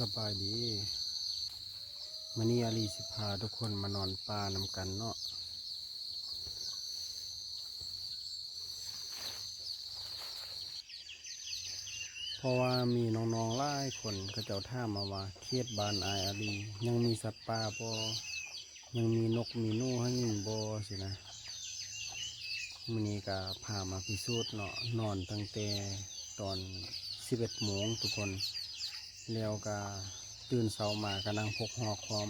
สบายดีมื้อนี้อาลีสิพาทุกคนมานอนป่านำกันเนาะเพราะว่ามีน้องๆหลายคนเขาเจ้าถามมาว่าเขตบ้านอายอาลียังมีสัตว์ป่าบ่ยังมีนกมีหนูให้ยิงบ่สินะมื้อนี้ก็พามาพิสูจน์เนาะนอนตั้งแต่ตอน11โมงทุกคนแล้วก็ตื่นเช้ามาก็นั่งพกหอกพร้อม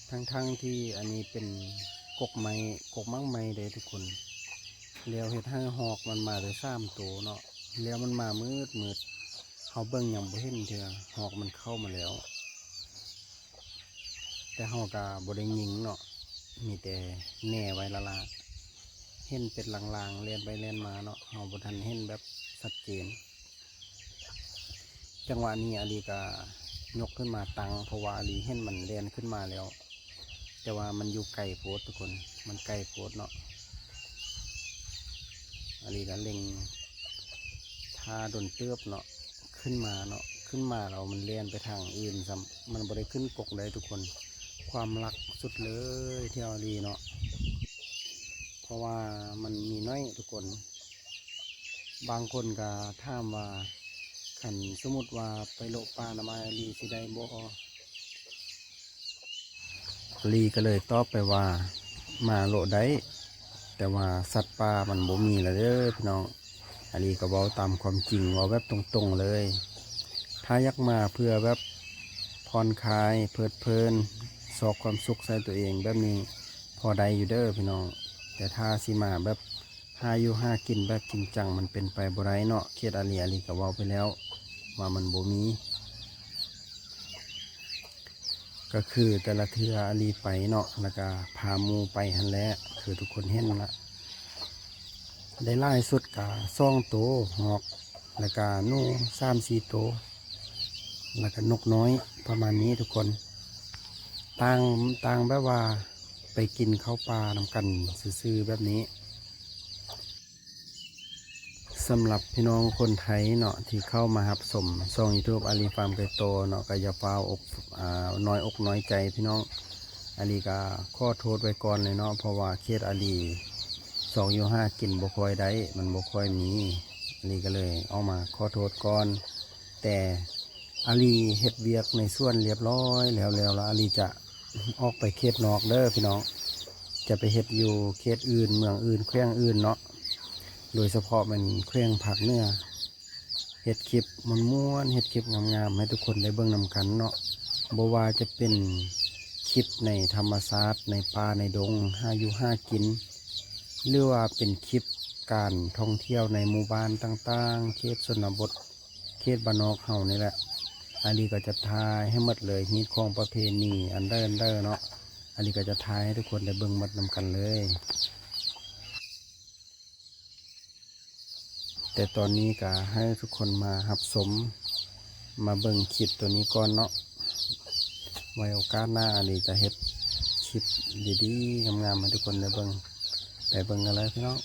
ทั้งที่อันนี้เป็นกกไม้กกมังไม้เด้ทุกคนแล้วเฮ็ดให้หอกมันมาได้3ตัวเนาะแล้วมันมามืดเฮาเบิ่งหยังบ่เห็นเทื่อหอกมันเข้ามาแล้วแต่เฮาก็บ่ได้ยิงเนาะมีแต่แหน่ไว้ละล่ะเห็นเป็นลางๆเลียนไปเลียนมาเนาะเฮาบ่ทันเห็นแบบชัดเจนจังหวะนี้อาลีก็ยกขึ้นมาตั้งเพราะว่าอาลีเห็นมันเลียนขึ้นมาแล้วแต่ว่ามันอยู่ไกลโพดทุกคนมันไกลโพดเนาะอาลีก็เล็งท่าดนเตือบเนาะขึ้นมาเนาะขึ้นมาเรามันเลียนไปทางอื่นซ้ำมันบ่ได้ขึ้นกกเลยทุกคนความรักสุดเลยที่อาลีเนาะเพราะว่ามันมีน้อยทุกคนบางคนก็ถามว่าคันสมมุติว่าไปโลกป่าน้ำอาลีสิได้บ่ลีก็เลยตอบไปว่ามาโลได้ แต่ว่าสัตว์ป่ามันบ่มีแล้วเด้อพี่น้องอาลีก็เว้าตามความจริงเว้าแบบตรงๆเลยถ้าอยากมาเพื่อแบบผ่อนคลายเพลิดเพลินสอกความสุขใส่ตัวเองแบบนี้พอได้อยู่เด้อพี่น้องแต่ถ้าสิมาแบบหาอยู่หากินแบบจริงจังมันเป็นไปบ่ได้เนาะเขตอาลีก็เว้าไปแล้วว่ามันบ่มีก็คือแต่ละเทืออาลีไปเนาะแล้วก็พาหมู่ไปหั่นแหละคือทุกคนเห็นละได้หลายสุดกะ2 ตัวหอกแล้วก็หนู3-4 ตัวแล้วก็นกน้อยประมาณนี้ทุกคนต่างแบบว่าไปกินข้าวปลานำกันซื่อๆแบบนี้สำหรับพี่น้องคนไทยเนาะที่เข้ามารับชมช่อง YouTube อาลีฟาร์มไก่โตเนาะก็อย่าฟ้าวอกน้อยอกน้อยใจพี่น้องอาลีก็ขอโทษไว้ก่อนเลยเนาะเพราะว่าเขตอาลี2-5กินบ่ค่อยได้มันบ่ค่อยมีอาลีก็เลยเอามาขอโทษก่อนแต่อาลีเฮ็ดเวียกในส่วนเรียบร้อยแล้วอาลีจะออกไปเขตนอกเด้อพี่น้องจะไปเฮ็ดอยู่เขตอื่นเมืองอื่นแขวงอื่นเนาะโดยเฉพาะมันแขวงภาคเหนือเฮ็ดคลิปม่วนๆเฮ็ดคลิปงามๆให้ทุกคนได้เบิ่งนำกันเนาะบ่ว่าจะเป็นคลิปในธรรมชาติในป่าในดงหาอยู่หากินหรือว่าเป็นคลิปการท่องเที่ยวในหมู่บ้านต่างๆเขตชนบทเขตบ้านนอกเฮานี่แหละอาลีก็จะถ่ายให้หมดเลยฮีตของประเพณีอันเดอร์เนาะอาลีก็จะถ่ายให้ทุกคนได้เบิ่งหมดนำกันเลยแต่ตอนนี้ก็ให้ทุกคนมารับชมมาเบิ่งคลิปตัวนี้ก่อนเนาะไว้โอกาสหน้าอาลีจะเฮ็ดคลิปดีๆงามๆให้ทุกคนได้เบิ่งไปเบิ่งกันเลยพี่น้อง